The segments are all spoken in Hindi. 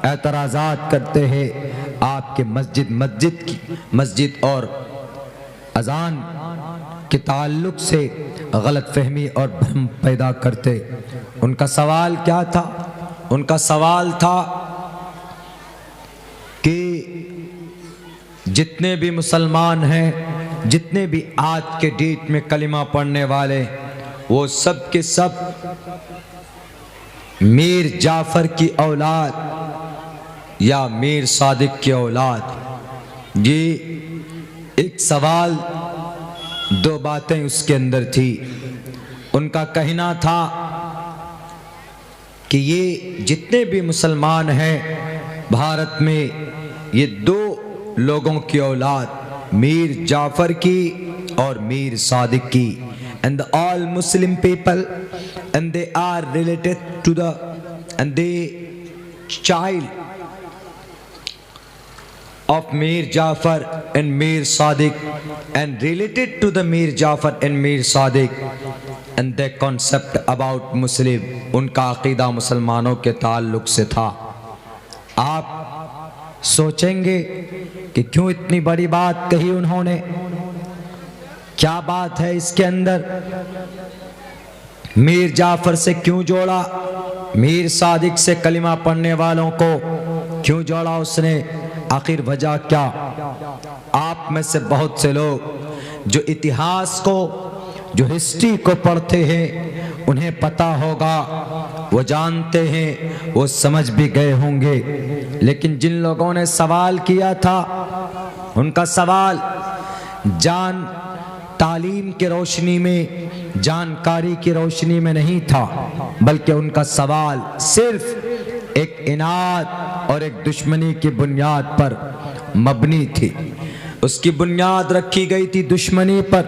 एतराज़ात करते हैं, आपके मस्जिद और अजान के ताल्लुक से गलत फहमी और भ्रम पैदा करते। उनका सवाल क्या था? उनका सवाल था कि जितने भी मुसलमान हैं, जितने भी आज के डेट में कलिमा पढ़ने वाले, वो सब के सब मीर जाफर की औलाद या मीर सादिक की औलाद। ये एक सवाल, दो बातें उसके अंदर थी। उनका कहना था कि ये जितने भी मुसलमान हैं भारत में, ये दो लोगों की औलाद, मीर जाफर की और मीर सादिक की, and all Muslim people, and they are related to the, and they child of Mir Jafar and Mir Sadiq, and related to the Mir Jafar and Mir Sadiq, and their concept about Muslim, उनका अकीदा मुसलमानों के ताल्लुक से था। आप सोचेंगे कि क्यों इतनी बड़ी बात कही उन्होंने, क्या बात है इसके अंदर? मीर जाफर से क्यों जोड़ा? मीर सादिक से कलिमा पढ़ने वालों को क्यों जोड़ा उसने? आखिर वजह क्या? आप में से बहुत से लोग जो इतिहास को, जो हिस्ट्री को पढ़ते हैं, उन्हें पता होगा, वो जानते हैं, वो समझ भी गए होंगे। लेकिन जिन लोगों ने सवाल किया था, उनका सवाल तालीम की रोशनी में, जानकारी की रोशनी में नहीं था, बल्कि उनका सवाल सिर्फ एक इनाद और एक दुश्मनी की बुनियाद पर मबनी थी। उसकी बुनियाद रखी गई थी दुश्मनी पर,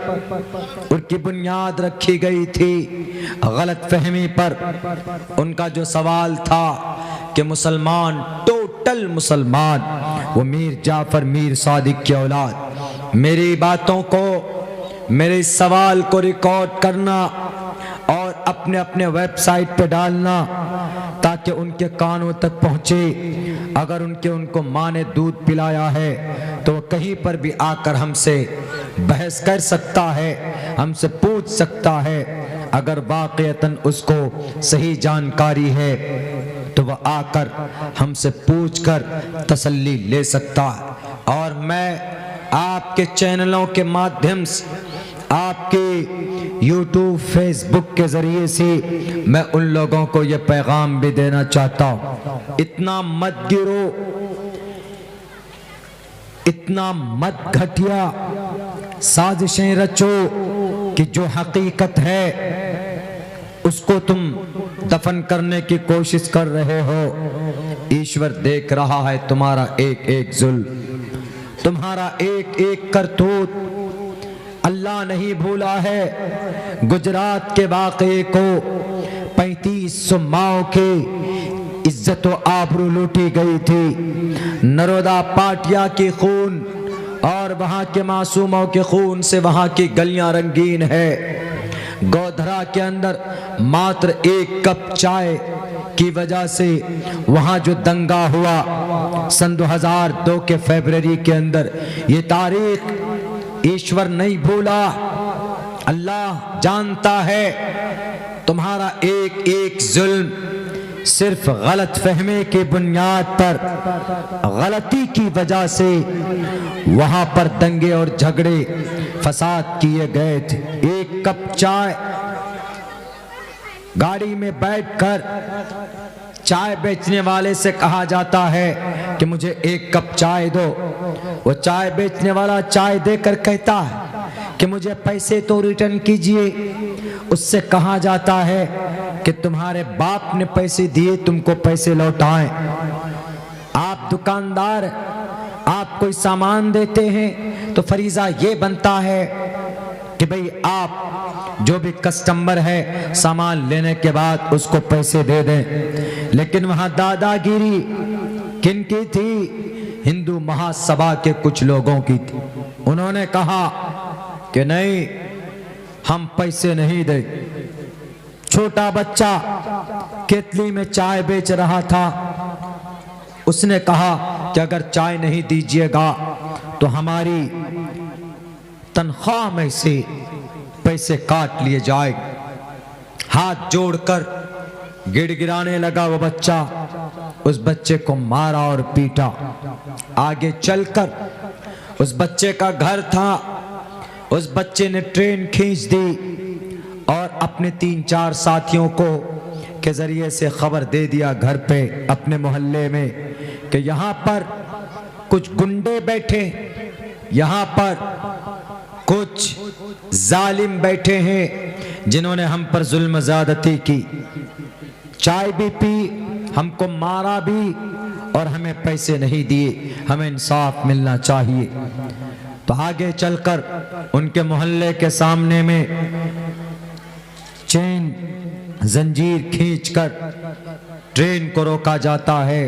उनकी बुनियाद रखी गई थी गलत फहमी पर। उनका जो सवाल था कि मुसलमान, टोटल मुसलमान, वो मीर जाफर मीर सादिक की औलाद। मेरी बातों को, मेरे इस सवाल को रिकॉर्ड करना और अपने अपने वेबसाइट पे डालना, ताकि उनके कानों तक पहुंचे। अगर उनको माँ ने दूध पिलाया है तो कहीं पर भी आकर हमसे बहस कर सकता है, हमसे पूछ सकता है। अगर वाक़यतन उसको सही जानकारी है तो वह आकर हमसे पूछकर तसल्ली ले सकता है। और मैं आपके चैनलों के माध्यम से, आपके YouTube, फेसबुक के जरिए से मैं उन लोगों को ये पैगाम भी देना चाहता हूँ, इतना मत गिरो, इतना मत घटिया साजिशें रचो कि जो हकीकत है उसको तुम दफन करने की कोशिश कर रहे हो। ईश्वर देख रहा है तुम्हारा एक एक जुल्म, तुम्हारा एक एक करतूत। अल्लाह नहीं भूला है गुजरात के वाक़े को, 3500 माओ की इज्जत व आबरू लूटी गई थी। नरोदा पाटिया की खून और वहाँ के मासूमों के खून से वहाँ की गलियां रंगीन है। गोधरा के अंदर मात्र एक कप चाय की वजह से वहाँ जो दंगा हुआ सन 2002 के फरवरी के अंदर, ये तारीख ईश्वर नहीं भूला। अल्लाह जानता है तुम्हारा एक एक जुल्म सिर्फ गलत फहमे की बुनियाद पर, गलती की वजह से वहां पर दंगे और झगड़े फसाद किए गए थे। एक कप चाय, गाड़ी में बैठकर चाय बेचने वाले से कहा जाता है कि मुझे एक कप चाय दो। वो चाय बेचने वाला चाय देकर कहता है कि मुझे पैसे तो रिटर्न कीजिए। उससे कहा जाता है कि तुम्हारे बाप ने पैसे दिए, तुमको पैसे लौटाएं। आप दुकानदार, आप कोई सामान देते हैं तो फरीजा ये बनता है कि भाई आप जो भी कस्टमर है सामान लेने के बाद उसको पैसे दे दें। लेकिन वहां दादागिरी किनकी थी? हिंदू महासभा के कुछ लोगों की थी। उन्होंने कहा कि नहीं, हम पैसे नहीं दे। छोटा बच्चा केतली में चाय बेच रहा था, उसने कहा कि अगर चाय नहीं दीजिएगा तो हमारी तनख्वाह में से पैसे काट लिए जाएंगे। हाथ जोड़कर गिड़गिड़ाने लगा वो बच्चा। उस बच्चे को मारा और पीटा। आगे चलकर उस बच्चे का घर था, उस बच्चे ने ट्रेन खींच दी और अपने 3-4 साथियों को के जरिए से खबर दे दिया घर पे अपने मोहल्ले में कि यहाँ पर कुछ गुंडे बैठे, यहाँ पर कुछ जालिम बैठे हैं जिन्होंने हम पर जुल्म ज़्यादती की, चाय भी पी, हमको मारा भी और हमें पैसे नहीं दिए, हमें इंसाफ मिलना चाहिए। तो आगे चलकर उनके मोहल्ले के सामने में चेन जंजीर खींचकर ट्रेन को रोका जाता है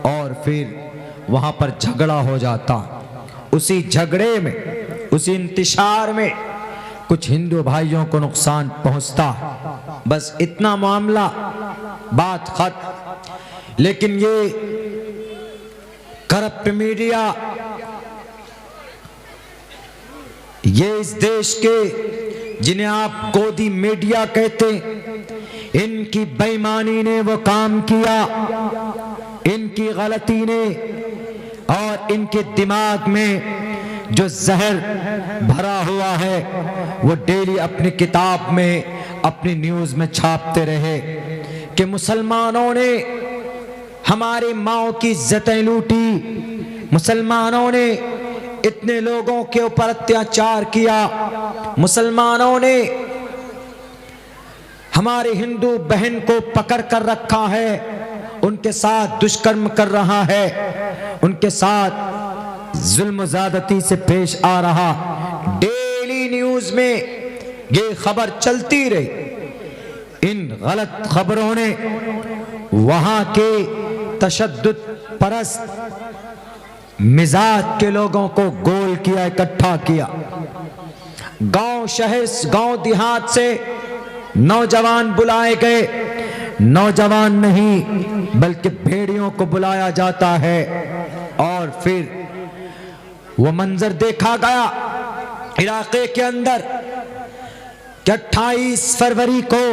और फिर वहां पर झगड़ा हो जाता। उसी झगड़े में, उसी इंतशार में कुछ हिंदू भाइयों को नुकसान पहुंचता। बस इतना मामला, बात खत्म। लेकिन ये करप्ट मीडिया, ये इस देश के जिन्हें आप गोदी मीडिया कहते, इनकी बेईमानी ने वो काम किया, इनकी गलती ने और इनके दिमाग में जो जहर भरा हुआ है वो डेली अपनी किताब में, अपनी न्यूज में छापते रहे कि मुसलमानों ने हमारी माओ की इज्जतें लूटी, मुसलमानों ने इतने लोगों के ऊपर अत्याचार किया, मुसलमानों ने हमारी हिंदू बहन को पकड़ कर रखा है, उनके साथ दुष्कर्म कर रहा है, उनके साथ जुल्म ज़्यादती से पेश आ रहा। डेली न्यूज में ये खबर चलती रही। इन गलत खबरों ने वहां के तशद्दुद परस्त मिजाज के लोगों को गोल किया, इकट्ठा किया। गांव शहर, गांव देहात से नौजवान बुलाए गए। नौजवान नहीं बल्कि भेड़ियों को बुलाया जाता है और फिर वो मंजर देखा गया इलाके के अंदर कि 28 फरवरी को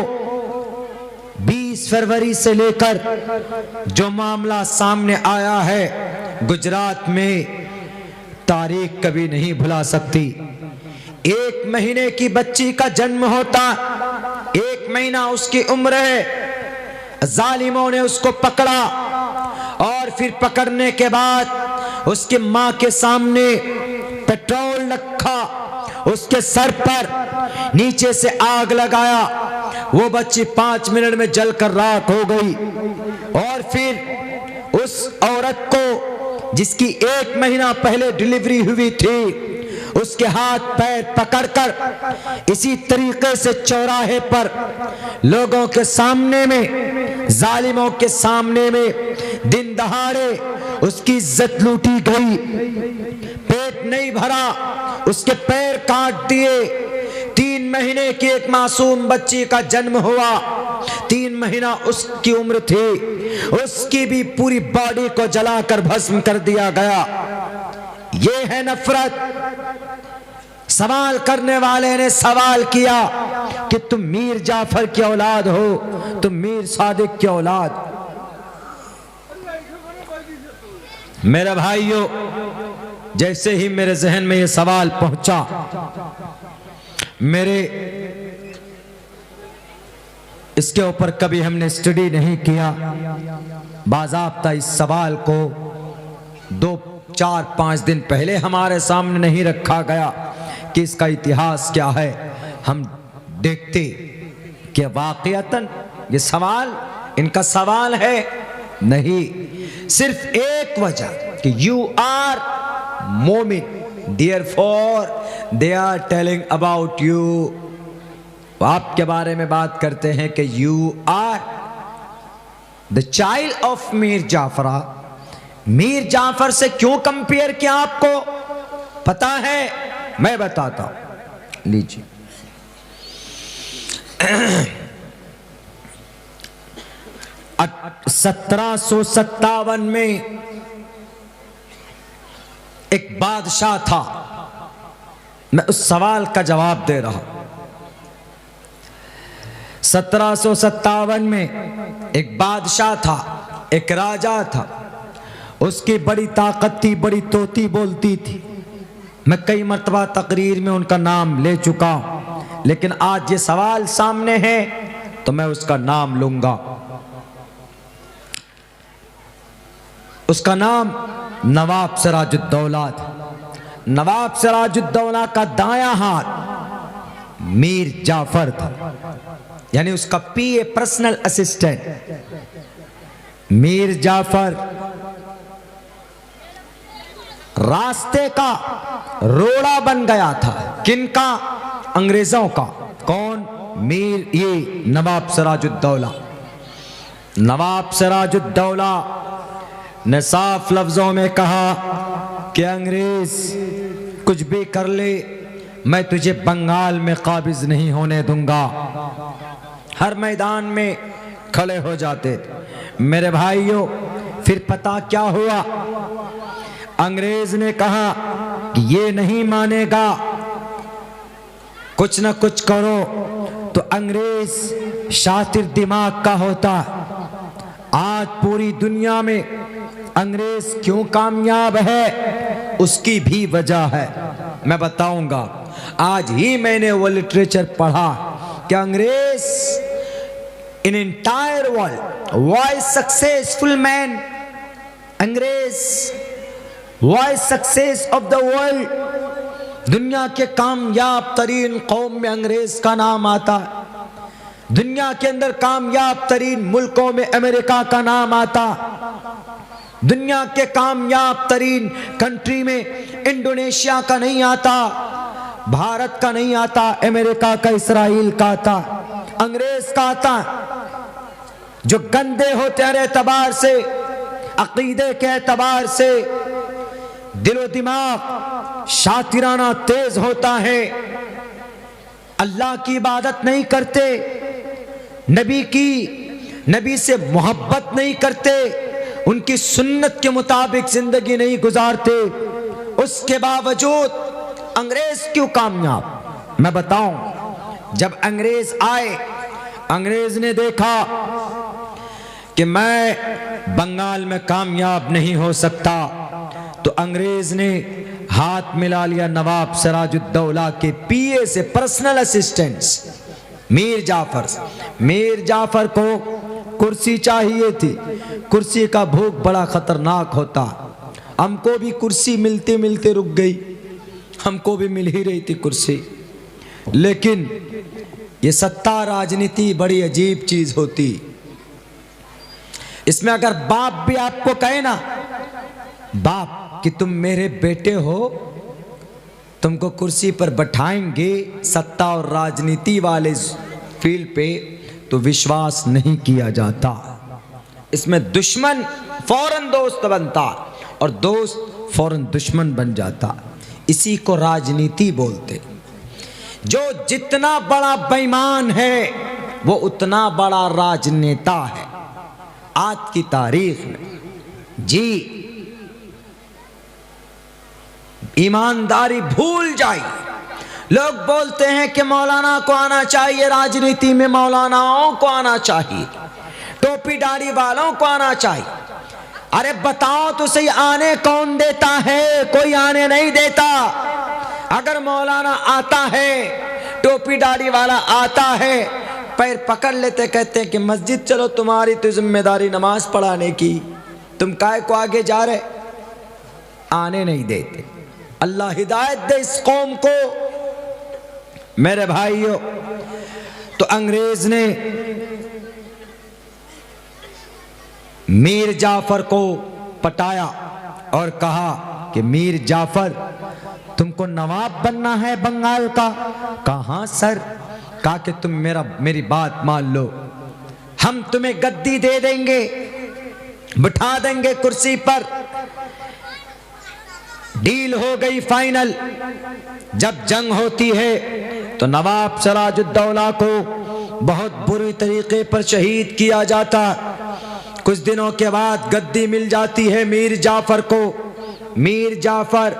20 फरवरी से लेकर जो मामला सामने आया है गुजरात में, तारीख कभी नहीं भुला सकती। 1 महीने की बच्ची का जन्म होता, 1 महीना उसकी उम्र है, जालिमों ने उसको पकड़ा और फिर पकड़ने के बाद उसकी मां के सामने पेट्रोल रखा, उसके सर पर नीचे से आग लगाया। वो बच्ची 5 मिनट में जलकर राख हो गई। और फिर उस औरत को जिसकी 1 महीना पहले डिलीवरी हुई थी, उसके हाथ पैर पकड़कर इसी तरीके से चौराहे पर लोगों के सामने में, जालिमों के सामने में दिन दहाड़े उसकी इज्जत लूटी गई। पेट नहीं भरा, उसके पैर काट दिए। 3 महीने की एक मासूम बच्ची का जन्म हुआ, 3 महीना उसकी उम्र थी, उसकी भी पूरी बॉडी को जलाकर भस्म कर दिया गया। ये है नफरत। सवाल करने वाले ने सवाल किया कि तुम मीर जाफर की औलाद हो, तुम मीर सादिक की औलाद। मेरे भाइयों, जैसे ही मेरे जहन में ये सवाल पहुंचा, मेरे इसके ऊपर कभी हमने स्टडी नहीं किया। बाज़ाब्ता इस सवाल को 2, 4, 5 दिन पहले हमारे सामने नहीं रखा गया कि इसका इतिहास क्या है। हम देखते कि वाक़ियतन ये सवाल इनका सवाल है नहीं, सिर्फ एक वजह कि you are Momin, therefore they are telling about you. आपके बारे में बात करते हैं कि you are the child of Mir Jafra. Mir Jafar से क्यों कंपेयर किया आपको पता है? मैं बताता हूं, लीजिए। 1757 में एक बादशाह था। मैं उस सवाल का जवाब दे रहा हूं। 1757 में एक बादशाह था, एक राजा था। उसकी बड़ी ताकत थी, बड़ी तोती बोलती थी। मैं कई मर्तबा तकरीर में उनका नाम ले चुका हूं, लेकिन आज ये सवाल सामने है तो मैं उसका नाम लूंगा। उसका नाम नवाब सिराजुद्दौला था। नवाब सिराजुद्दौला का दायां हाथ मीर जाफर था, यानी उसका पीए, पर्सनल असिस्टेंट। मीर जाफर रास्ते का रोड़ा बन गया था। किनका? अंग्रेजों का। कौन? ये नवाब सिराजुद्दौला। नवाब सिराजुद्दौला ने साफ लफ्जों में कहा कि अंग्रेज कुछ भी कर ले, मैं तुझे बंगाल में काबिज नहीं होने दूंगा। हर मैदान में खड़े हो जाते थे। मेरे भाइयों, फिर पता क्या हुआ? अंग्रेज ने कहा कि ये नहीं मानेगा, कुछ ना कुछ करो। तो अंग्रेज शातिर दिमाग का होता। आज पूरी दुनिया में अंग्रेज क्यों कामयाब है, उसकी भी वजह है, मैं बताऊंगा। आज ही मैंने वो लिटरेचर पढ़ा कि अंग्रेज in entire world was successful man. अंग्रेज was success of the world. दुनिया के कामयाब तरीन कौम में अंग्रेज का नाम आता है। दुनिया के अंदर कामयाब तरीन मुल्कों में अमेरिका का नाम आता। दुनिया के कामयाब तरीन कंट्री में इंडोनेशिया का नहीं आता, भारत का नहीं आता, अमेरिका का, इसराइल का आता, अंग्रेज का आता। जो गंदे होते हैं एतबार से, अकीदे के एतबार से, दिलो दिमाग शातिराना तेज होता है, अल्लाह की इबादत नहीं करते, नबी से मोहब्बत नहीं करते, उनकी सुन्नत के मुताबिक जिंदगी नहीं गुजारते, उसके बावजूद अंग्रेज क्यों कामयाब? मैं बताऊं, जब अंग्रेज आए, अंग्रेज ने देखा कि मैं बंगाल में कामयाब नहीं हो सकता, तो अंग्रेज ने हाथ मिला लिया नवाब सिराजुद्दौला के पीए से, पर्सनल असिस्टेंट्स मीर जाफर। मीर जाफर को कुर्सी चाहिए थी। कुर्सी का भूख बड़ा खतरनाक होता। हमको भी कुर्सी मिलते मिलते रुक गई, हमको भी मिल ही रही थी कुर्सी। लेकिन ये सत्ता राजनीति बड़ी अजीब चीज होती। इसमें अगर बाप भी आपको कहे ना, बाप कि तुम मेरे बेटे हो, तुमको कुर्सी पर बैठाएंगे सत्ता और राजनीति वाले फील्ड पे, तो विश्वास नहीं किया जाता। इसमें दुश्मन फौरन दोस्त बनता और दोस्त फौरन दुश्मन बन जाता। इसी को राजनीति बोलते। जो जितना बड़ा बेईमान है वो उतना बड़ा राजनेता है आज की तारीख में। जी, ईमानदारी भूल जाइए। लोग बोलते हैं कि मौलाना को आना चाहिए, राजनीति में मौलानाओं को आना चाहिए, टोपी दाढ़ी वालों को आना चाहिए। अरे बताओ तो सही, आने कौन देता है? कोई आने नहीं देता। अगर मौलाना आता है, टोपी दाढ़ी वाला आता है, पैर पकड़ लेते, कहते हैं कि मस्जिद चलो, तुम्हारी तो जिम्मेदारी नमाज पढ़ाने की, तुम काय को आगे जा रहे? आने नहीं देते। अल्लाह हिदायत दे इस कौम को। मेरे भाइयों, तो अंग्रेज ने मीर जाफर को पटाया और कहा कि मीर जाफर, तुमको नवाब बनना है बंगाल का? कहा सर? कहा कि तुम मेरी बात मान लो, हम तुम्हें गद्दी दे देंगे, बिठा देंगे कुर्सी पर। डील हो गई फाइनल। जब जंग होती है तो नवाब सिराजुद्दौला को बहुत बुरी तरीके पर शहीद किया जाता। कुछ दिनों के बाद गद्दी मिल जाती है मीर जाफर को। मीर जाफर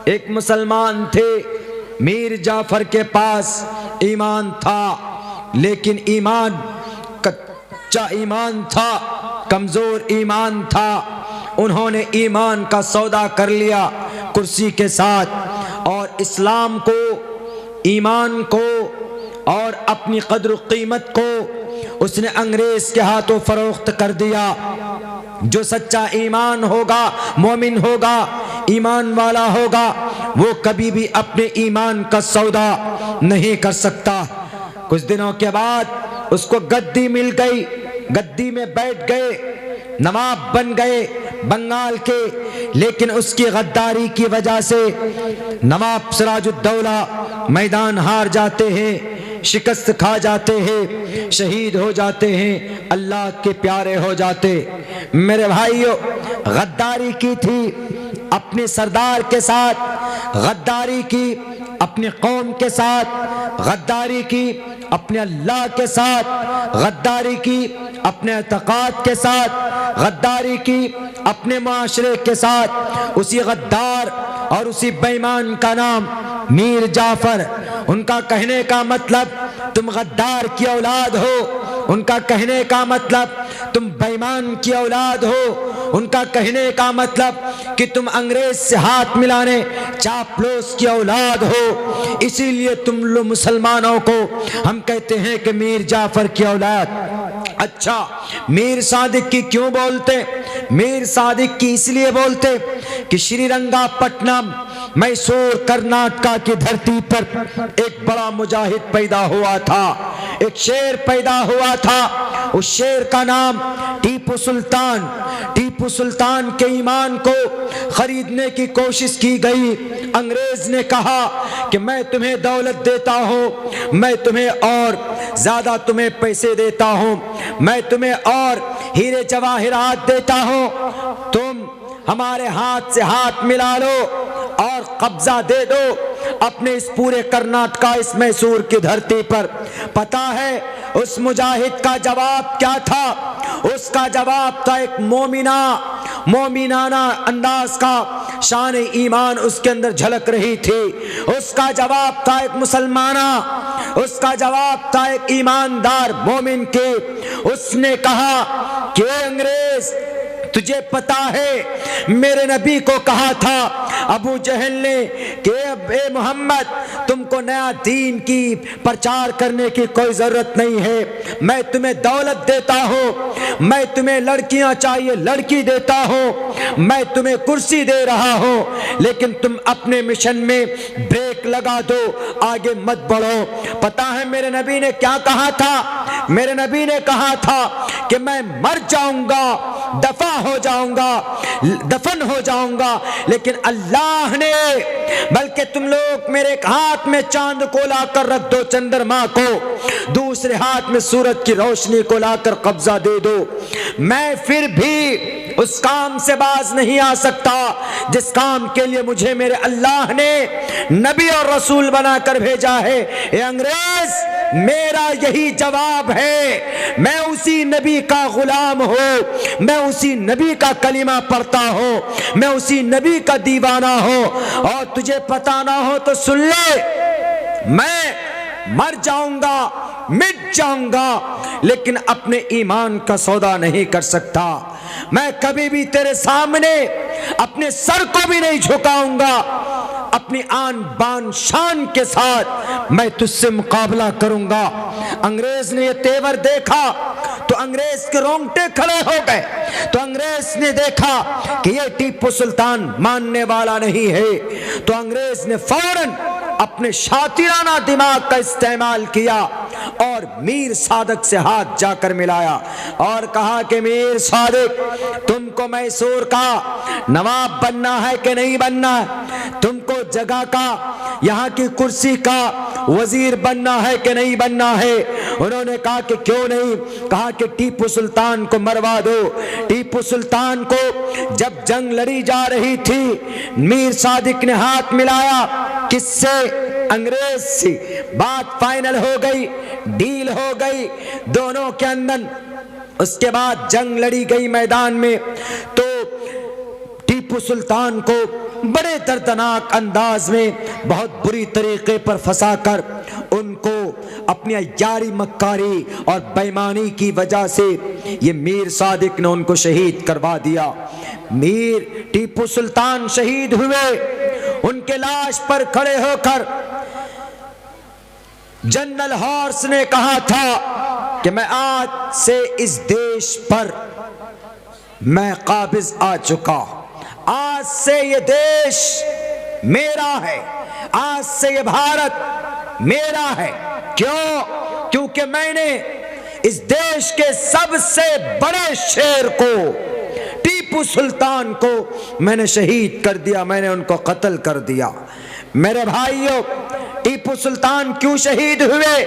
एक मुसलमान थे। मीर जाफर के पास ईमान था, लेकिन ईमान कच्चा ईमान था, कमजोर ईमान था। उन्होंने ईमान का सौदा कर लिया कुर्सी के साथ, और इस्लाम को, ईमान को और अपनी कद्र कीमत को उसने अंग्रेज के हाथों फरोख्त कर दिया। जो सच्चा ईमान होगा, मोमिन होगा, ईमान वाला होगा, वो कभी भी अपने ईमान का सौदा नहीं कर सकता। कुछ दिनों के बाद उसको गद्दी मिल गई, गद्दी में बैठ गए, नवाब बन गए बंगाल के। लेकिन उसकी गद्दारी की वजह से नवाब सिराजुद्दौला मैदान हार जाते हैं, शिकस्त खा जाते हैं, शहीद हो जाते हैं, अल्लाह के प्यारे हो जाते। मेरे भाइयों, गद्दारी की थी अपने सरदार के साथ, गद्दारी की अपनी कौम के साथ, गद्दारी की अपने अल्लाह के साथ, गद्दारी की अपने एतकाद के साथ, गद्दारी की अपने माशरे के साथ। उसी गद्दार और उसी बेईमान का नाम मीर जाफर। उनका कहने का मतलब तुम गद्दार की औलाद हो, उनका कहने का मतलब तुम बेईमान की औलाद हो, उनका कहने का मतलब कि तुम अंग्रेज से हाथ मिलाने चापलूस की औलाद हो। इसीलिए तुम लोग मुसलमानों को हम कहते हैं कि मीर जाफर की औलाद। अच्छा, मीर सादिक की क्यों बोलते? मीर सादिक की इसलिए बोलते कि श्रीरंगापट्टनम, मैसूर, कर्नाटका की धरती पर एक बड़ा मुजाहिद पैदा हुआ था, एक शेर पैदा हुआ था। उस शेर का नाम टीपू सुल्तान। टीपू सुल्तान के ईमान को खरीदने की कोशिश की गई। अंग्रेज ने कहा कि मैं तुम्हें दौलत देता हूँ, मैं तुम्हें और ज्यादा तुम्हें पैसे देता हूँ, मैं तुम्हें और हीरे जवाहिरात देता हूँ, तुम हमारे हाथ से हाथ मिला लो और कब्जा दे दो अपने इस पूरे कर्नाटका, इस मैसूर की धरती पर। पता है उस मुजाहिद का जवाब क्या था? उसका जवाब था एक मोमिनाना अंदाज का, शान ईमान उसके अंदर झलक रही थी। उसका जवाब था एक मुसलमाना, उसका जवाब था एक ईमानदार मोमिन के। उसने कहा कि अंग्रेज, तुझे पता है मेरे नबी को कहा था अबू जहल ने कि ए मोहम्मद, तुमको नया दीन की प्रचार करने की कोई जरूरत नहीं है, मैं तुम्हें दौलत देता हूँ, मैं तुम्हें लड़कियां चाहिए लड़की देता हूँ, मैं तुम्हें कुर्सी दे रहा हूँ, लेकिन तुम अपने मिशन में ब्रेक लगा दो, आगे मत बढ़ो। पता है मेरे नबी ने क्या कहा था? मेरे नबी ने कहा था कि मैं मर जाऊंगा, दफा हो जाऊंगा, दफन हो जाऊंगा, लेकिन अल्लाह ने, बल्कि तुम लोग मेरे हाथ में चांद को लाकर रख दो, चंद्रमा को, दूसरे हाथ में सूरज की रोशनी को लाकर कब्जा दे दो, मैं फिर भी उस काम से बाज नहीं आ सकता जिस काम के लिए मुझे मेरे अल्लाह ने नबी और रसूल बनाकर भेजा है। ए अंग्रेज, मेरा यही जवाब है, मैं उसी नबी का गुलाम हूँ, मैं उसी नबी का कलीमा पढ़ता हूँ, मैं उसी नबी का दीवाना हूँ। और तुझे पता ना हो तो सुन ले, मैं मर जाऊंगा, मिट जाऊंगा, लेकिन अपने ईमान का सौदा नहीं कर सकता। मैं कभी भी तेरे सामने अपने सर को भी नहीं झुकाऊंगा, अपनी आन बान शान के साथ मैं तुझसे मुकाबला करूंगा। अंग्रेज ने ये तेवर देखा तो अंग्रेज के रोंगटे खड़े हो गए। तो अंग्रेज ने देखा कि ये टीपू सुल्तान मानने वाला नहीं है, तो अंग्रेज ने फौरन अपने शातिराना दिमाग का इस्तेमाल किया और मीर सादिक से हाथ जाकर मिलाया और कहा कि मीर सादिक, तुमको मैसूर का नवाब बनना है कि नहीं बनना है? तुमको जगह का, यहाँ की कुर्सी का वजीर बनना है कि नहीं बनना है? उन्होंने कहा कि क्यों नहीं? कहा कि टीपू सुल्तान को मरवा दो। टीपू सुल्तान को जब जंग लड़ी जा रही थी, मीर सादिक ने हाथ मिलाया किससे? अंग्रेज से। बात फाइनल हो गई, डील हो गई, दोनों के अंदर उसके बाद जंग लड़ी गई मैदान में, तो टीपू सुल्तान को बड़े दर्दनाक अंदाज में बहुत बुरी तरीके पर फंसाकर उनको अपनी अय्यारी मक्कारी और बेईमानी की वजह से ये मीर सादिक ने उनको शहीद करवा दिया। मीर टीपू सुल्तान शहीद हुए। उनके लाश पर खड़े होकर जनरल हॉर्स ने कहा था कि मैं आज से इस देश पर मैं काबिज आ चुका, आज से ये देश मेरा है, आज से ये भारत मेरा है। क्यों? क्योंकि मैंने इस देश के सबसे बड़े शेर को, टीपू सुल्तान को मैंने शहीद कर दिया, मैंने उनको कत्ल कर दिया। मेरे भाइयों, टीपू सुल्तान क्यों शहीद हुए?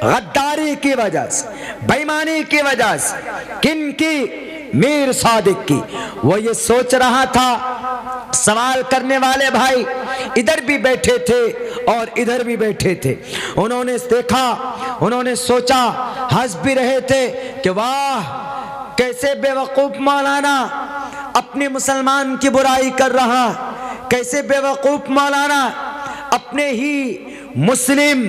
गद्दारी की वजह से, बेईमानी की वजह से। किन की? मीर सादिक की। वो ये सोच रहा था, सवाल करने वाले भाई इधर भी बैठे थे और इधर भी बैठे थे। उन्होंने देखा, उन्होंने सोचा, हंस भी रहे थे कि वाह कैसे बेवकूफ मौलाना अपने मुसलमान की बुराई कर रहा, कैसे बेवकूफ मौलाना अपने ही मुस्लिम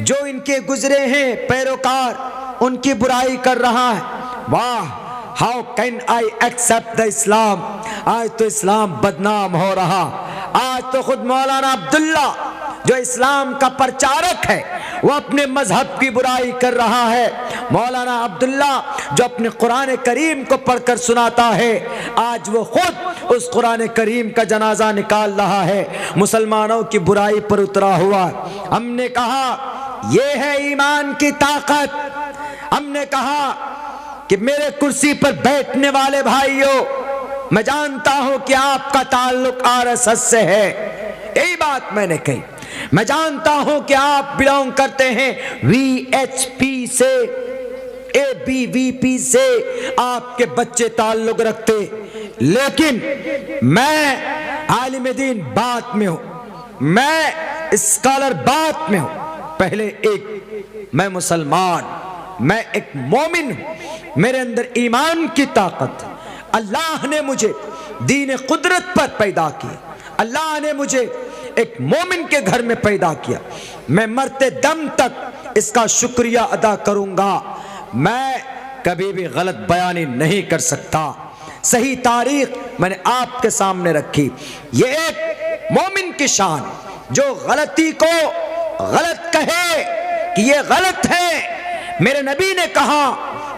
जो इनके गुजरे हैं पैरोकार उनकी बुराई कर रहा है। वाह, how can I accept the Islam. आज तो इस्लाम बदनाम हो रहा। आज तो खुद मौलाना अब्दुल्ला जो इस्लाम का प्रचारक है वो अपने मजहब की बुराई कर रहा है। मौलाना अब्दुल्ला जो अपने कुरान करीम को पढ़कर सुनाता है, आज वो खुद उस कुरान करीम का जनाजा निकाल रहा है, मुसलमानों की बुराई पर उतरा हुआ। हमने कहा ये है ईमान की ताकत। हमने कहा कि मेरे कुर्सी पर बैठने वाले भाइयों, मैं जानता हूं कि आपका ताल्लुक आरएसएस से है, यही बात मैंने कही। मैं जानता हूं कि आप बिलोंग करते हैं वीएचपी से, एबीवीपी से, आपके बच्चे ताल्लुक रखते, लेकिन मैं आलिम दीन बात में हूं, मैं स्कॉलर बात में हूं। पहले एक मैं मुसलमान, मैं एक मोमिन हूं, मेरे अंदर ईमान की ताकत है। अल्लाह ने मुझे दीन कुदरत पर पैदा किया, अल्लाह ने मुझे एक मोमिन के घर में पैदा किया। मैं मरते दम तक इसका शुक्रिया अदा करूंगा। मैं कभी भी गलत बयानी नहीं कर सकता। सही तारीख मैंने आपके सामने रखी। ये एक मोमिन की शान जो गलती को गलत कहे कि ये गलत है। मेरे नबी ने कहा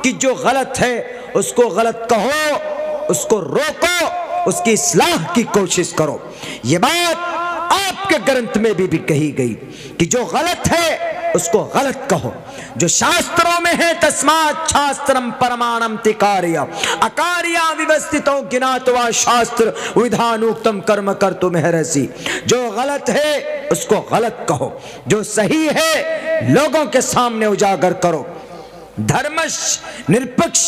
कि जो गलत है उसको गलत कहो, उसको रोको, उसकी इस्लाह की कोशिश करो। ये बात आपके ग्रंथ में भी कही गई कि जो गलत है उसको गलत कहो। जो शास्त्रों में है, तस्मात् शास्त्रम परमाणम तिकार्य अकार्या विवस्थितो ज्ञात्वा शास्त्र विधानोक्तम कर्म कर्तुम महर्षि। जो गलत है उसको गलत कहो, जो सही है लोगों के सामने उजागर करो। धर्मश निरपेक्ष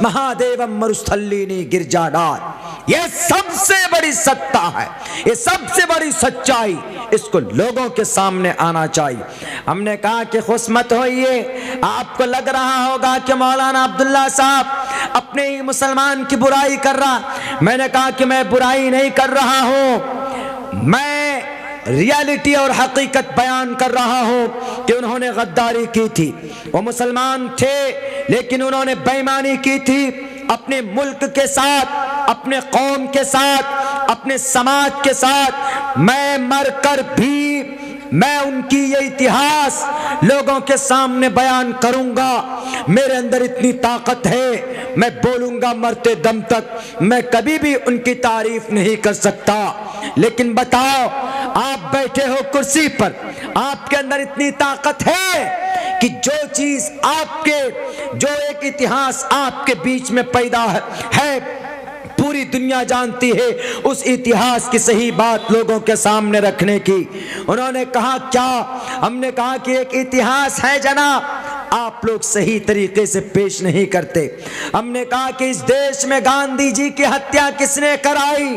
महादेवम मरुस्थलीनी गिरजाडार, यह सबसे बड़ी सत्ता है, ये सबसे बड़ी सच्चाई, इसको लोगों के सामने आना चाहिए। हमने कहा कि खुश मत होइए। आपको लग रहा होगा कि मौलाना अब्दुल्ला साहब अपने ही मुसलमान की बुराई कर रहा। मैंने कहा कि मैं बुराई नहीं कर रहा हूं, मैं रियलिटी और हकीकत बयान कर रहा हूं कि उन्होंने गद्दारी की थी। वो मुसलमान थे लेकिन उन्होंने बेईमानी की थी अपने मुल्क के साथ, अपने कौम के साथ, अपने समाज के साथ। मैं मरकर भी मैं उनकी ये इतिहास लोगों के सामने बयान करूंगा। मेरे अंदर इतनी ताकत है, मैं बोलूंगा मरते दम तक। मैं कभी भी उनकी तारीफ नहीं कर सकता। लेकिन बताओ, आप बैठे हो कुर्सी पर, आपके अंदर इतनी ताकत है कि जो चीज आपके, जो एक इतिहास आपके बीच में पैदा है, पूरी दुनिया जानती है उस इतिहास की सही बात लोगों के सामने रखने की। उन्होंने कहा क्या? हमने कहा कि एक इतिहास है जनाब, आप लोग सही तरीके से पेश नहीं करते। हमने कहा कि इस देश में गांधी जी की हत्या किसने कराई?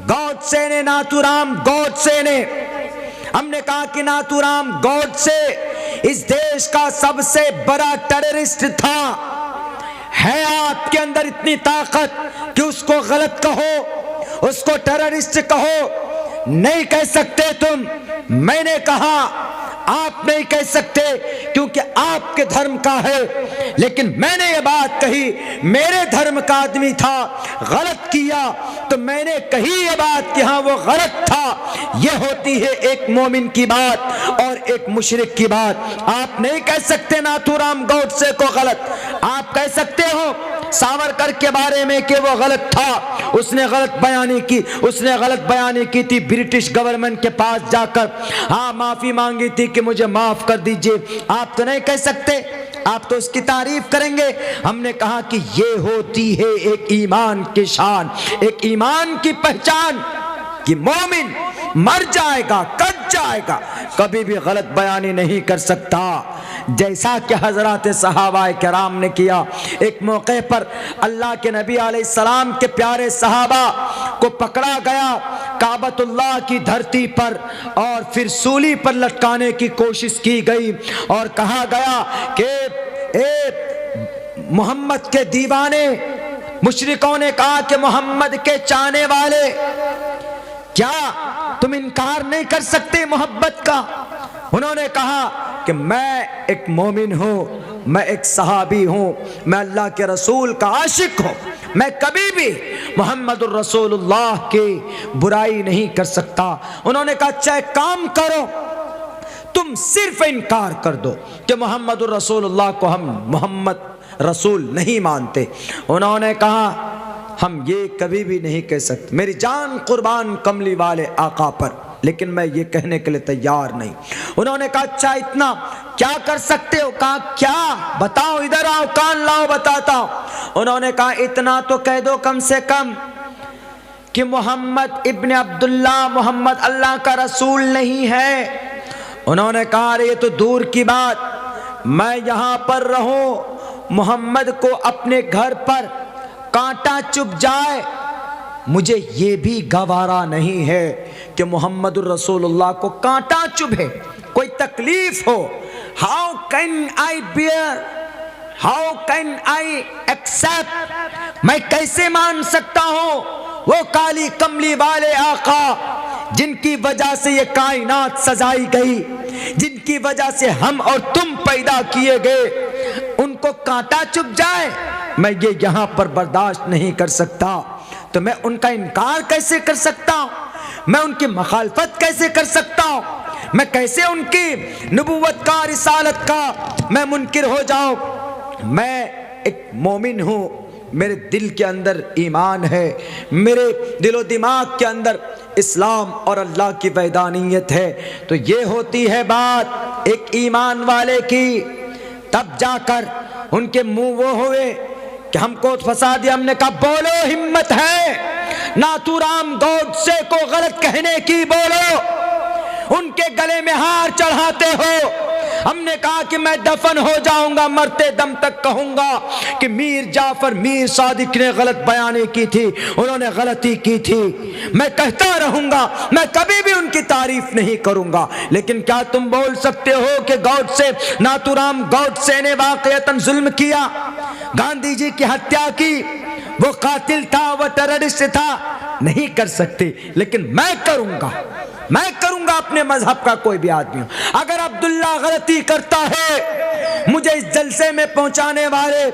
गॉडसे ने, नाथूराम गॉडसे ने। हमने कहा कि नाथूराम गॉडसे इस देश का सबसे बड़ा टेररिस्ट था। है आपके अंदर इतनी ताकत कि उसको गलत कहो, उसको टेररिस्ट कहो? नहीं कह सकते तुम। मैंने कहा आप नहीं कह सकते क्योंकि आपके धर्म का है, लेकिन मैंने ये बात कही, मेरे धर्म का आदमी था, गलत किया तो मैंने कही ये बात कि हाँ वो गलत था। ये होती है एक मोमिन की बात और एक मुशरिक की बात। आप नहीं कह सकते नाथूराम गौडसे को गलत। आप कह सकते हो सावरकर के बारे में कि वो गलत था, उसने गलत बयानी की, उसने गलत बयानी की थी, ब्रिटिश गवर्नमेंट के पास जाकर हाँ माफी मांगी थी कि मुझे माफ कर दीजिए। आप तो नहीं कह सकते, आप तो उसकी तारीफ करेंगे। हमने कहा कि ये होती है एक ईमान की शान, एक ईमान की पहचान कि मोमिन मर जाएगा, कट जाएगा, कभी भी गलत बयानी नहीं कर सकता। जैसा कि हजरत सहाबाए किराम ने किया। एक मौके पर अल्लाह के नबी अलैहिस्सलाम के प्यारे सहाबा को पकड़ा गया काबतुल्लाह की धरती पर और फिर सूली पर लटकाने की कोशिश की गई और कहा गया कि ए मोहम्मद के दीवाने, मुशरिकों ने कहा कि मोहम्मद के चाहने वाले, क्या तुम इनकार नहीं कर सकते मोहब्बत का? उन्होंने कहा कि मैं एक मोमिन हूँ, मैं एक सहाबी हूँ, मैं अल्लाह के रसूल का आशिक हूँ, मैं कभी भी मोहम्मदुर रसूलुल्लाह की बुराई नहीं कर सकता। उन्होंने कहा चाहे काम करो, तुम सिर्फ इनकार कर दो कि मोहम्मदुर रसूलुल्लाह को हम मोहम्मद रसूल नहीं मानते। उन्होंने कहा हम ये कभी भी नहीं कह सकते, मेरी जान कुर्बान कमली वाले आका पर, लेकिन मैं ये कहने के लिए तैयार नहीं। उन्होंने कहा अच्छा इतना क्या कर सकते हो? कहा क्या? बताओ, इधर आओ, कान लाओ, बताता हूं। उन्होंने कहा इतना तो कह दो कम से कम कि मोहम्मद इब्न अब्दुल्ला, मोहम्मद अल्लाह का रसूल नहीं है। उन्होंने कहा अरे ये तो दूर की बात, मैं यहां पर रहूं, मोहम्मद को अपने घर पर कांटा चुभ जाए, मुझे ये भी गवारा नहीं है कि मोहम्मदुर रसूलुल्लाह को कांटा चुभे, कोई तकलीफ हो। How can I bear, how can I accept, मैं कैसे मान सकता हूं वो काली कमली वाले आका जिनकी वजह से ये कायनात सजाई गई, जिनकी वजह से हम और तुम पैदा किए गए, उनको कांटा चुभ जाए, मैं ये यहां पर बर्दाश्त नहीं कर सकता। तो मैं उनका इनकार कैसे कर सकता हूं? मैं उनकी मखालफत कैसे कर सकता हूं? मैं कैसे उनकी नबुव्वत का, रिसालत का मैं मुनकिर हो जाऊं? मैं एक मोमिन हूं, मेरे दिल के अंदर ईमान है, मेरे दिलो दिमाग के अंदर इस्लाम और अल्लाह की वैदानियत है। तो ये होती है बात एक ईमान वाले की। तब जाकर उनके मुंह वो हुए कि हमको फंसा दिया। हमने कहा बोलो, हिम्मत है नाथूराम गौडसे को गलत कहने की, बोलो, उनके गले में हार चढ़ाते हो। हमने कहा कि मैं दफन हो जाऊंगा, मरते दम तक कहूंगा कि मीर जाफर, मीर सादिक ने गलत बयानी की थी, उन्होंने गलती की थी, मैं कहता रहूंगा, मैं कभी भी उनकी तारीफ नहीं करूंगा। लेकिन क्या तुम बोल सकते हो कि गौडसे, नाथूराम गौडसे ने वाकईतन जुल्म किया, गांधी जी की हत्या की, वो कातिल था, वो टेररिस्ट था? नहीं कर सकते, लेकिन मैं करूंगा, मैं करूंगा अपने मजहब का कोई भी आदमी हो। अगर अब्दुल्ला गलती करता है, मुझे इस जलसे में पहुंचाने वाले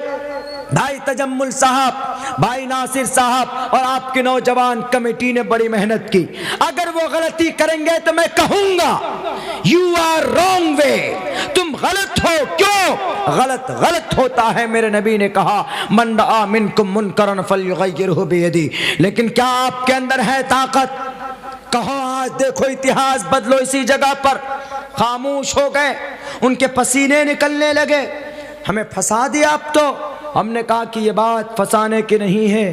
भाई तजम्मुल साहब, भाई नासिर साहब और आपकी नौजवान कमेटी ने बड़ी मेहनत की, अगर वो गलती करेंगे तो मैं कहूंगा यू आर रॉन्ग वे, तुम गलत हो। क्यों गलत? गलत होता है, मेरे नबी ने कहा मन रआ मिनकुम मुनकरन फल्युगय्यिरहु बियदी। लेकिन क्या आपके अंदर है ताकत? कहो आज देखो इतिहास बदलो, इसी जगह पर खामोश हो गए, उनके पसीने निकलने लगे, हमें फंसा दिया। अब तो हमने कहा कि ये बात फंसाने की नहीं है,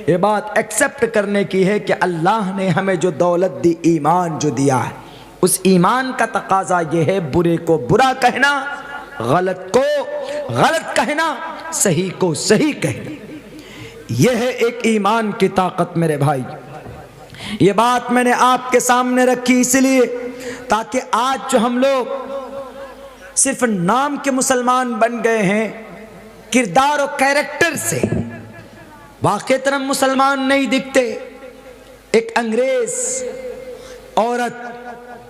ये बात एक्सेप्ट करने की है कि अल्लाह ने हमें जो दौलत दी, ईमान जो दिया है, उस ईमान का तकाजा ये है बुरे को बुरा कहना, गलत को गलत कहना, सही को सही कहना। यह है एक ईमान की ताकत मेरे भाई। ये बात मैंने आपके सामने रखी इसलिए ताकि आज जो हम लोग सिर्फ नाम के मुसलमान बन गए हैं, किरदार और कैरेक्टर से वाक़ईतन मुसलमान नहीं दिखते। एक अंग्रेज औरत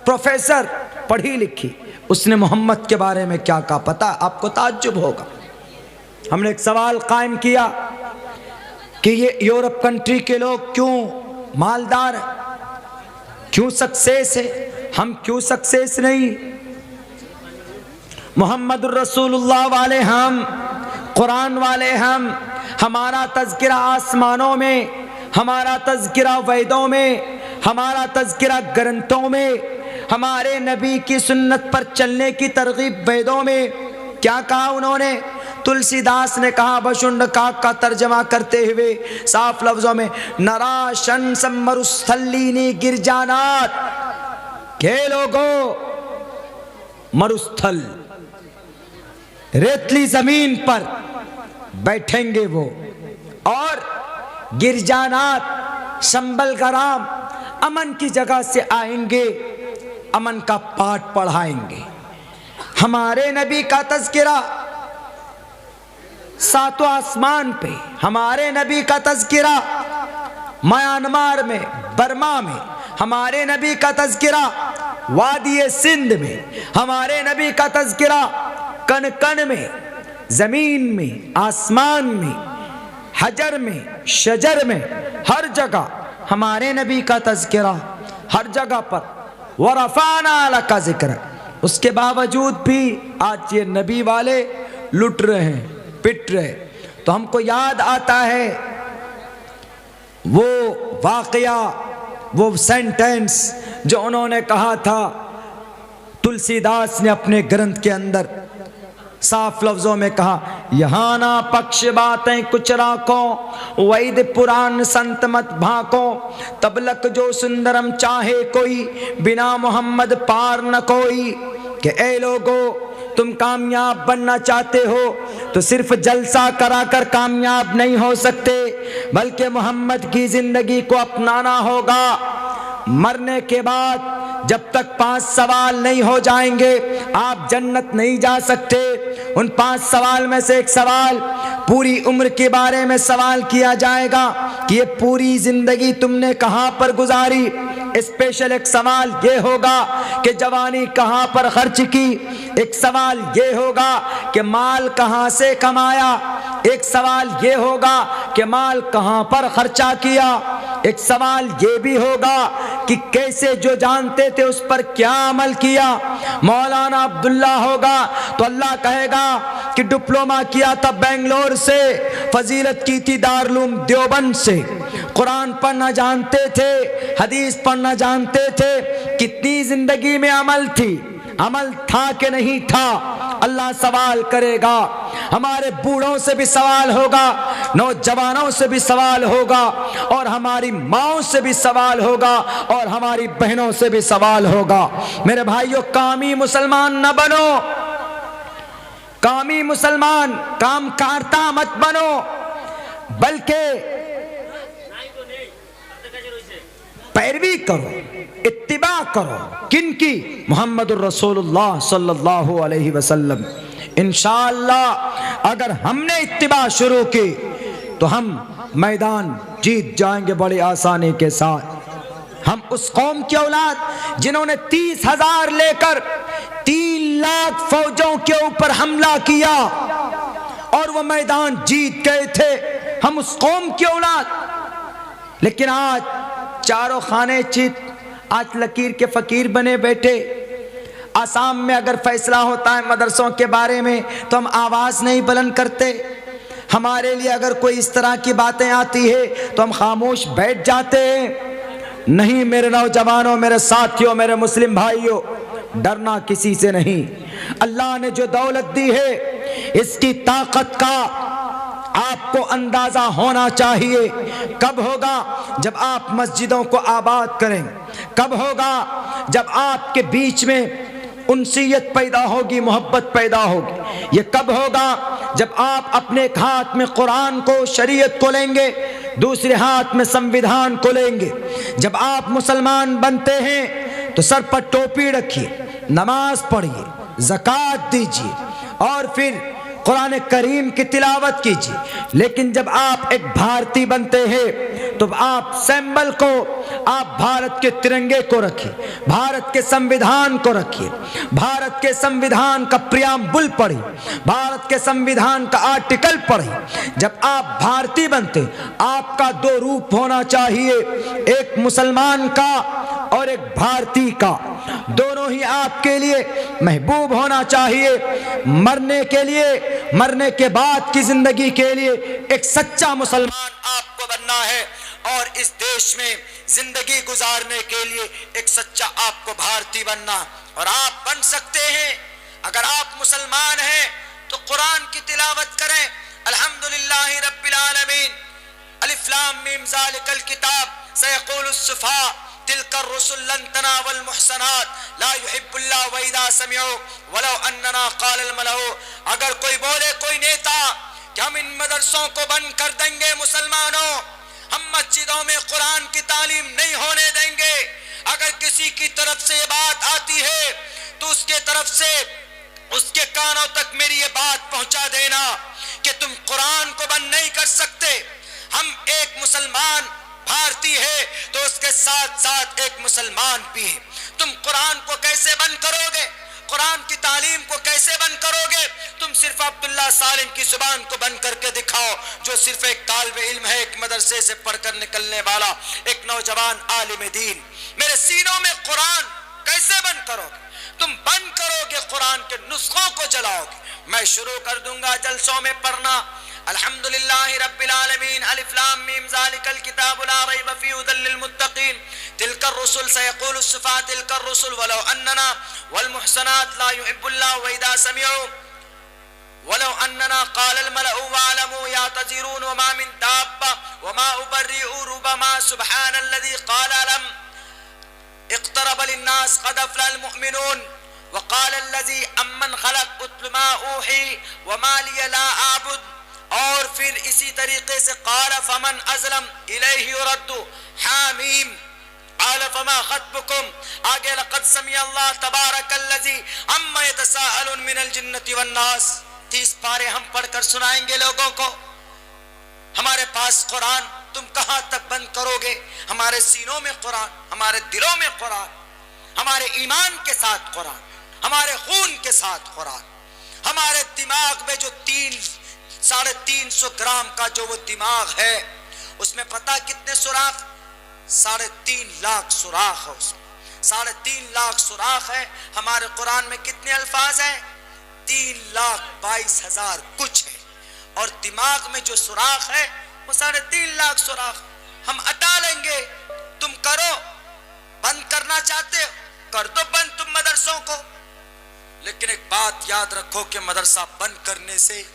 प्रोफेसर पढ़ी लिखी, उसने मोहम्मद के बारे में क्या कहा पता? आपको ताज्जुब होगा। हमने एक सवाल कायम किया कि ये यूरोप कंट्री के लोग क्यों मालदार हैं, क्यों सक्सेस है, हम क्यों सक्सेस नहीं? मोहम्मदुर रसूलुल्लाह वाले हम, कुरान वाले हम, हमारा तज़किरा आसमानों में, हमारा तज़किरा वेदों में, हमारा तज़किरा ग्रंथों में, हमारे नबी की सुन्नत पर चलने की तरगीब वेदों में। क्या कहा उन्होंने? तुलसीदास ने कहा बशुंड काक का तर्जमा करते हुए साफ लफ्जों में, नराशन मरुस्थलीनी गिरजानात, के लोगों मरुस्थल रेतली जमीन पर बैठेंगे वो, और गिरजानात संबल गराम अमन की जगह से आएंगे, अमन का पाठ पढ़ाएंगे। हमारे नबी का तज़किरा सातों आसमान पे, हमारे नबी का तज़किरा म्यांमार में, बर्मा में, हमारे नबी का तज़किरा वादी सिंध में, हमारे नबी का तज़किरा कण कण में, जमीन में, आसमान में, हजर में, शजर में, हर जगह हमारे नबी का तज़किरा, हर जगह पर। वरफ़ाना लका ज़िक्र, उसके बावजूद भी आज ये नबी वाले लुट रहे हैं, पिट रहे। तो हमको याद आता है वो वाक़या, वो सेंटेंस जो उन्होंने कहा था, तुलसीदास ने अपने ग्रंथ के अंदर साफ लफ्जों में कहा, यहाँ ना पक्ष बातें कुछ राखो, वैद पुराण संत मत भाको, तबलक जो सुंदरम चाहे कोई, बिना मोहम्मद पार न कोई। कि ए लोगो, तुम कामयाब बनना चाहते हो तो सिर्फ जलसा कराकर कामयाब नहीं हो सकते, बल्कि मोहम्मद की जिंदगी को अपनाना होगा। मरने के बाद जब तक 5 सवाल नहीं हो जाएंगे आप जन्नत नहीं जा सकते। उन 5 सवाल में से एक सवाल पूरी उम्र के बारे में सवाल किया जाएगा कि ये पूरी जिंदगी तुमने कहां पर गुजारी। स्पेशल एक सवाल ये होगा कि जवानी कहां पर खर्च की, एक सवाल ये होगा कि माल कहां से कमाया, एक सवाल ये होगा कि माल कहां पर खर्चा किया, एक सवाल ये भी होगा कि कैसे जो जानते थे उस पर क्या अमल किया। मौलाना अब्दुल्ला होगा तो अल्लाह कहेगा कि डिप्लोमा किया था बेंगलोर से, फजीलत की थी दारुल देवबंद से, कुरान पढ़ना जानते थे, हदीस पढ़ना जानते थे। कितनी जिंदगी में अमल थी, अमल था कि नहीं था, अल्लाह सवाल करेगा। हमारे बूढ़ों से भी सवाल होगा, नौजवानों से भी सवाल होगा, और हमारी माओं से भी सवाल होगा, और हमारी बहनों से भी सवाल होगा। मेरे भाइयों, कामी मुसलमान न बनो, कामी मुसलमान काम करता मत बनो, बल्कि पैरवी करो, इत्तिबा करो। किनकी? मोहम्मदुर रसूलुल्लाह सल्लल्लाहु अलैहि वसल्लम। इंशाअल्लाह अगर हमने इत्तिबा शुरू की तो हम मैदान जीत जाएंगे बड़ी आसानी के साथ। हम उस कौम की औलाद जिन्होंने 30,000 लेकर 3 लाख फौजों के ऊपर हमला किया और वो मैदान जीत गए थे, हम उस कौम की औलाद। लेकिन आज चारों खाने चित, आज लकीर के फकीर बने बैठे। आसाम में अगर फैसला होता है मदरसों के बारे में तो हम आवाज़ नहीं बुलंद करते। हमारे लिए अगर कोई इस तरह की बातें आती है तो हम खामोश बैठ जाते हैं। नहीं मेरे नौजवानों, मेरे साथियों, मेरे मुस्लिम भाइयों, डरना किसी से नहीं। अल्लाह ने जो दौलत दी है इसकी ताकत का आपको अंदाजा होना चाहिए। कब होगा? जब आप मस्जिदों को आबाद करें। कब होगा? जब आपके बीच में उनसीयत पैदा होगी, मोहब्बत पैदा होगी। ये कब होगा? जब आप अपने एक हाथ में कुरान को, शरीयत को लेंगे, दूसरे हाथ में संविधान को लेंगे। जब आप मुसलमान बनते हैं तो सर पर टोपी रखिए, नमाज पढ़िए, ज़कात दीजिए, और फिर कुरान करीम की तिलावत कीजिए, लेकिन जब आप एक भारतीय बनते हैं तो आप सिंबल को, आप भारत के तिरंगे को रखिए, भारत के संविधान को रखिए, भारत के संविधान का प्रियम्बुल पढ़िए, भारत के संविधान का आर्टिकल पढ़िए। जब आप भारतीय बनते, आपका दो रूप होना चाहिए, एक मुसलमान का और एक भारतीय का, दोनों ही आपके लिए महबूब होना चाहिए। मरने के लिए, मरने के बाद की जिंदगी के लिए एक सच्चा मुसलमान आपको बनना है, और इस देश में जिंदगी गुजारने के लिए एक सच्चा आपको भारतीय बनना। और आप बन सकते हैं। अगर आप मुसलमान हैं तो कुरान की तिलावत करें, अल्हम्दुलिल्लाहि रब्बिल आलमीन, अलिफ लाम मीम ज़ालिकल किताब सयक़ूलुस सुफ़हा तिलकर रुसुल लन तनावल मुहसनात ला युहिब्बुल्लाह व इज़ा समिअू वलौ अन्ना क़ालल मलऊ। अगर कोई बोले, कोई नेता, कि हम इन मदरसों को बंद कर देंगे, मुसलमानों, हम मस्जिदों में कुरान की तालीम नहीं होने देंगे, अगर किसी की तरफ से ये बात आती है तो उसके तरफ से, उसके कानों तक मेरी ये बात पहुंचा देना कि तुम कुरान को बंद नहीं कर सकते। हम एक मुसलमान भारतीय है तो उसके साथ साथ एक मुसलमान भी है। तुम कुरान को कैसे बंद करोगे? कुरान की तालीम को कैसे बंद करोगे? तुम सिर्फ अब्दुल्ला सालिम की जुबान को बंद करके दिखाओ, जो सिर्फ एक तालिबे इल्म है, एक मदरसे से पढ़कर निकलने वाला एक नौजवान आलिम दीन। मेरे सीनों में कुरान कैसे बंद करोगे? तुम बंद करोगे, कुरान के नुस्खों को जलाओगे। मैं शुरू कर दूंगा जलसों में पढ़ना, अल्हम्दुलिल्लाहि रब्बिल आलमीन, अलिफ लाम मीम ज़ालिकल किताबु ला रैब फीहि हुदल लिल मुत्तकीन, तिलकर रुसुल सयक़ूलुस सुफ़हा तिलकर रुसुल वलौ अन्ना वल मुहसनात ला युहिब्बुल्लाह व इज़ा समिअू वलौ अन्ना क़ालल मलऊ वअलमू यातज़िरून वमा मिन दाब्बा वमा उबर्रिउ रुबमा सुब्हानल्लज़ी क़ाल अलम इक़्तरब लिन्नास क़द अफ़लहल मुमिनून वक़ाल अल्लज़ी अम्मन ख़लक़ उत्लु मा ऊही वमा लिय ला आबुद। और फिर इसी तरीके से क़ाल फ़मन अज़लम इलैहि युरद्दु हामीम क़ाल फ़मा ख़त्बुकुम, आगे लक़द समिअ अल्लाह तबारकल्लज़ी अम्मा यतसाअलून मिनल जिन्नति वन्नास। 30 पारे हम पढ़कर सुनाएंगे लोगों को। हमारे पास कुरान, तुम कहां तक बंद करोगे? हमारे सीनों में कुरान, हमारे दिलों में कुरान, हमारे ईमान के साथ कुरान, हमारे खून के साथ कुरान, हमारे दिमाग में जो 300-350 ग्राम का जो वो दिमाग है, उसमें पता कितने सुराख? 3.5 लाख सुराख है उसमें। 3.5 लाख सुराख है। हमारे कुरान में कितने अल्फाज हैं? 3,22,000 कुछ है। और दिमाग में जो सुराख है वो 3.5 लाख सुराख। हम हटा लेंगे। तुम करो, बंद करना चाहते हो कर दो बंद तुम मदरसों को, लेकिन एक बात याद रखो कि मदरसा बंद करने से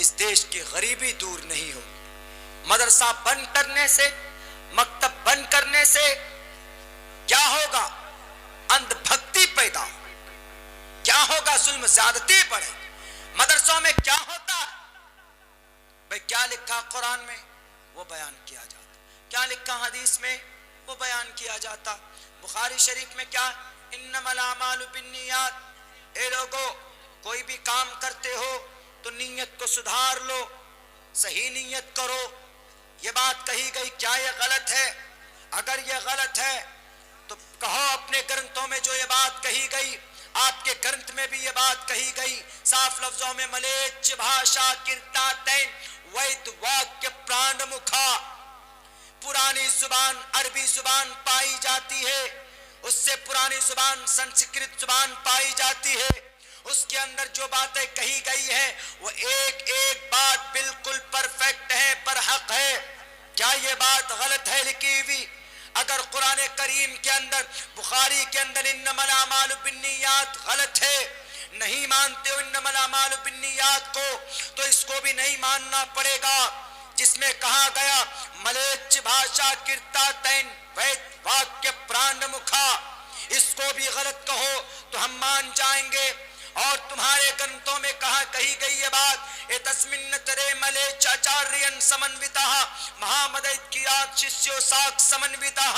इस देश की गरीबी दूर नहीं होगी। मदरसा बंद करने से, मकतब बंद करने से क्या होगा? अंधभक्ति पैदा होगी। क्या होगा? जुल्म ज्यादती बढ़ेगी। मदरसों में क्या होता है भाई? क्या लिखा कुरान में वो बयान किया जाता, क्या लिखा हदीस में वो बयान किया जाता। बुखारी शरीफ में क्या? इन्नमल आमालु बिन्नियात। ए लोगो, कोई भी काम करते हो तो नीयत को सुधार लो, सही नीयत करो। ये बात कही गई, क्या ये गलत है? अगर ये गलत है तो कहो अपने ग्रंथों में जो ये बात कही गई, आपके ग्रंथ में भी ये बात कही गई साफ लफ्जों में, मलेच्छ भाषा कीर्तातैन वैद वाक्य प्राण मुखा। पुरानी जुबान अरबी जुबान पाई जाती है, उससे पुरानी जुबान संस्कृत जुबान पाई जाती है। उसके अंदर जो बातें कही गई है वो एक एक बात बिल्कुल परफेक्ट है, पर हक है। क्या ये बात गलत है लिखी हुई? अगर कुरान करीम के अंदर, बुखारी के अंदर इन्नमल आमालु बिन्नियात गलत है, नहीं मानते हो इन्नमल आमालु बिन्नियात को, तो इसको भी नहीं मानना पड़ेगा जिसमें कहा गया मलेच्छ भाषा कीर्तातैन वैद वाक्य प्राण मुखा। इसको भी गलत कहो तो हम मान जाएंगे। और तुम्हारे ग्रंथों में कही गई ये बात, ए तस्मिन तरे मलेच्छ आचार्यन समन्विता महामदैत कियात शिष्यो साक समन्विता,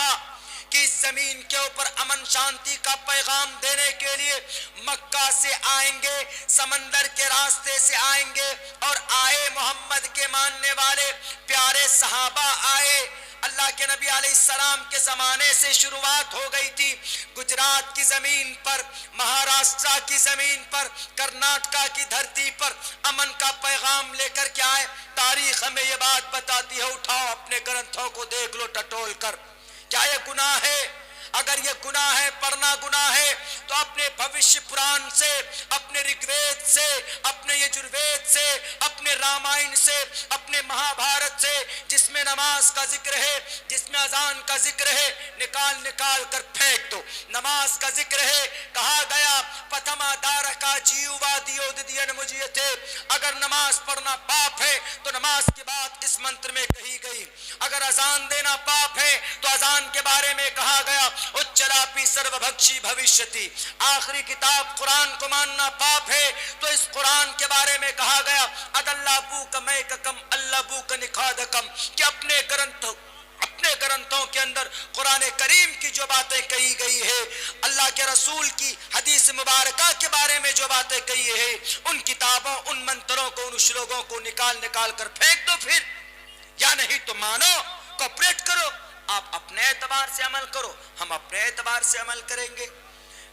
कि इस जमीन के ऊपर अमन शांति का पैगाम देने के लिए मक्का से आएंगे, समंदर के रास्ते से आएंगे, और आए मोहम्मद के मानने वाले प्यारे सहाबा आए। अल्लाह के नबी अलैहिस्सलाम के ज़माने से शुरुआत हो गई थी। गुजरात की ज़मीन पर, महाराष्ट्र की ज़मीन पर, कर्नाटका की धरती पर अमन का पैगाम लेकर के आए। तारीख हमें ये बात बताती है, उठाओ अपने ग्रंथों को देख लो टटोल कर, क्या ये गुनाह है? अगर ये गुनाह है, पढ़ना गुनाह है, तो अपने भविष्य पुराण से, अपने ऋग्वेद से, अपने यजुर्वेद से, अपने रामायण से, अपने महाभारत से, जिसमें नमाज का जिक्र है, जिसमें अजान का जिक्र है, निकाल निकाल कर फेंक दो। नमाज का जिक्र है, कहा गया पथमा दार का जीवा दियो दियन मुझे थे। अगर नमाज पढ़ना पाप है तो नमाज की बात इस मंत्र में कही गई। अगर अजान देना पाप है तो अजान के बारे में कहा गया उच्चलापी सर्वभक्षी भविष्यति। आखिरी किताब कुरान को मानना पाप है तो इस कुरान के बारे में कहा गया अदल्लाबू कम अल्लाबू का निखादकम, कि अपने ग्रंथों के अंदर कुरान करीम की जो बातें कही गई है, अल्लाह के रसूल की हदीस मुबारका के बारे में जो बातें कही है, उन किताबों, उन मंत्रों को, उन श्लोकों को निकाल निकाल कर फेंक दो फिर, या नहीं तो मानो, कोऑपरेट करो। आप अपने एतबार से अमल करो, हम अपने एतबार से अमल करेंगे।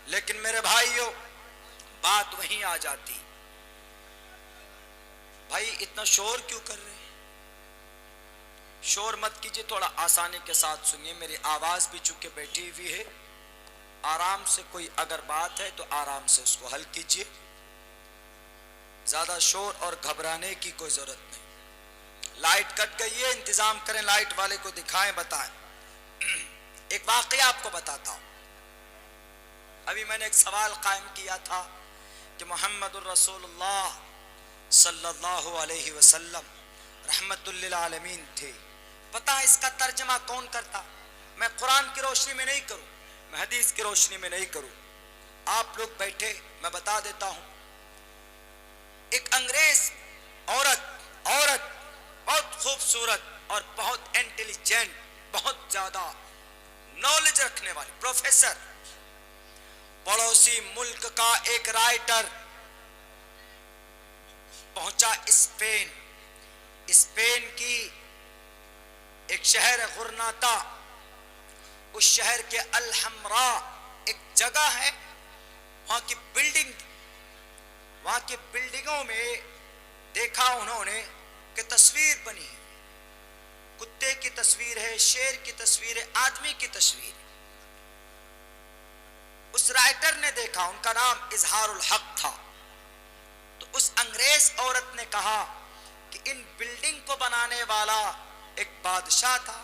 लेकिन मेरे भाइयों, बात वहीं आ जाती, भाई इतना शोर क्यों कर रहे हैं? शोर मत कीजिए, थोड़ा आसानी के साथ सुनिए। मेरी आवाज भी चुके बैठी हुई है, आराम से कोई अगर बात है तो आराम से उसको हल कीजिए। ज्यादा शोर और घबराने की कोई जरूरत नहीं। लाइट कट गई है, इंतजाम करें, लाइट वाले को दिखाएं, बताएं। एक वाकया आपको बताता हूं। अभी मैंने एक सवाल कायम किया था कि मोहम्मदुर रसूलुल्लाह सल्लल्लाहु अलैहि वसल्लम रहमतुल लिल आलमीन थे। पता है इसका तर्जमा कौन करता? मैं कुरान की रोशनी में नहीं करूं, मैं हदीस की रोशनी में नहीं करूं। आप लोग बैठे, मैं बता देता हूं। एक अंग्रेज औरत बहुत खूबसूरत और बहुत इंटेलिजेंट, बहुत ज्यादा नॉलेज रखने वाली प्रोफेसर, पड़ोसी मुल्क का एक राइटर पहुंचा स्पेन की एक शहर है गुरनाता। उस शहर के अल-हमरा एक जगह है, वहां की बिल्डिंगों में देखा उन्होंने कि तस्वीर बनी है, कुत्ते की तस्वीर है, शेर की तस्वीर है, आदमी की तस्वीर है। उस राइटर ने देखा, उनका नाम इजहारुल हक था। तो उस अंग्रेज औरत ने कहा कि इन बिल्डिंग को बनाने वाला एक बादशाह था,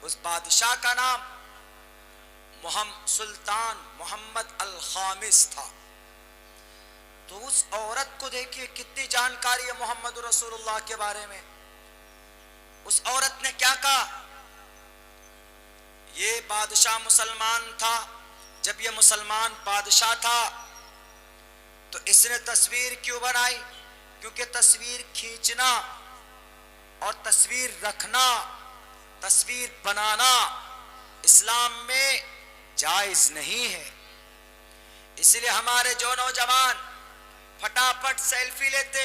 उस बादशाह का नाम सुल्तान मोहम्मद अल खामिस था। तो उस औरत को देखिए कितनी जानकारी है मोहम्मद रसूलुल्लाह के बारे में। उस औरत ने क्या कहा? ये बादशाह मुसलमान था, जब ये मुसलमान बादशाह था तो इसने तस्वीर क्यों बनाई? क्योंकि तस्वीर खींचना और तस्वीर रखना, तस्वीर बनाना इस्लाम में जायज नहीं है। इसलिए हमारे जो नौजवान फटाफट सेल्फी लेते,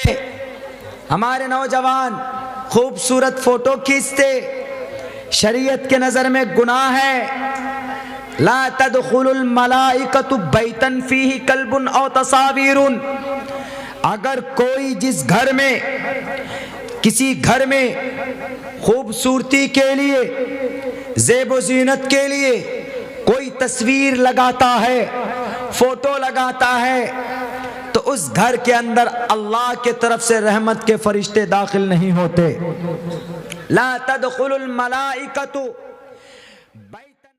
हमारे नौजवान खूबसूरत फोटो खींचते, शरीयत के नजर में गुनाह है। ला तदखुलुल मलाइकतु बैतन फीही कल्बुन औ तसावीरुन। अगर कोई जिस घर में, किसी घर में खूबसूरती के लिए, ज़ेब ज़ीनत के लिए कोई तस्वीर लगाता है, फोटो लगाता है, तो उस घर के अंदर अल्लाह के तरफ से रहमत के फरिश्ते दाखिल नहीं होते। ला तदखुलुल मलाइकतु